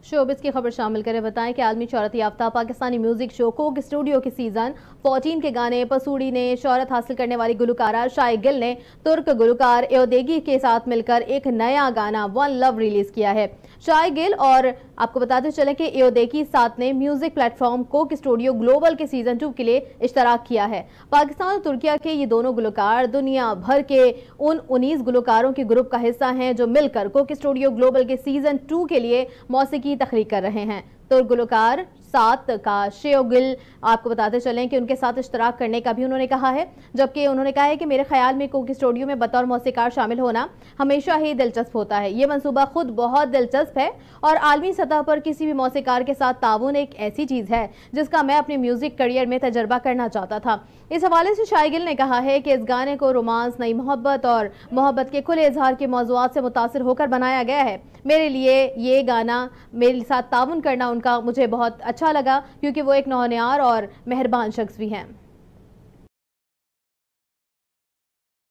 Showbiz की खबर शामिल करें। बताएं कि आलमी शोहरत याफ्ता Pakistani music show Coke Studio के सीजन 14 के गाने पसूड़ी ने शोहरत हासिल करने वाली गुलकारा शाय गिल ने तुर्क गुलकार एओदेगी के साथ मिलकर एक नया गाना वन लव रिलीज किया है। शाय गिल और आपको बताते चलें कि एओदेगी साथ ने music platform Coke studio global के सीजन 2 के लिए इश्तराक किया है। पाकिस्तान और तुर्किया के ये दोनों गुलकार दुनिया भर के उन 19 गुलकारों के ग्रुप का हिस्सा हैं जो मिलकर कोक स्टूडियो ग्लोबल के सीजन 2 के लिए मौसीकी तख्लीक कर रहे हैं। तो गुलकार साथ का शेओ गिल आपको बताते चलें कि उनके साथ इश्तराक करने का भी उन्होंने कहा है, जबकि उन्होंने कहा है कि मेरे ख्याल में कोक स्टूडियो में बतौर मौसीकार शामिल होना हमेशा ही दिलचस्प होता है। ये मंसूबा खुद बहुत दिलचस्प है और आलमी सतह पर किसी भी मौसीकार के साथ ताउन एक ऐसी चीज़ है जिसका मैं अपने म्यूजिक करियर में तजर्बा करना चाहता था। इस हवाले से शाय गिल ने कहा है कि इस गाने को रोमांस, नई मोहब्बत और मोहब्बत के खुले इजहार के मौज़ूआत से मुतासिर होकर बनाया गया है। मेरे लिए ये गाना मेरे साथ ताउन करना उनका मुझे बहुत अच्छा लगा क्योंकि वो एक नौनियार और मेहरबान शख्स भी हैं।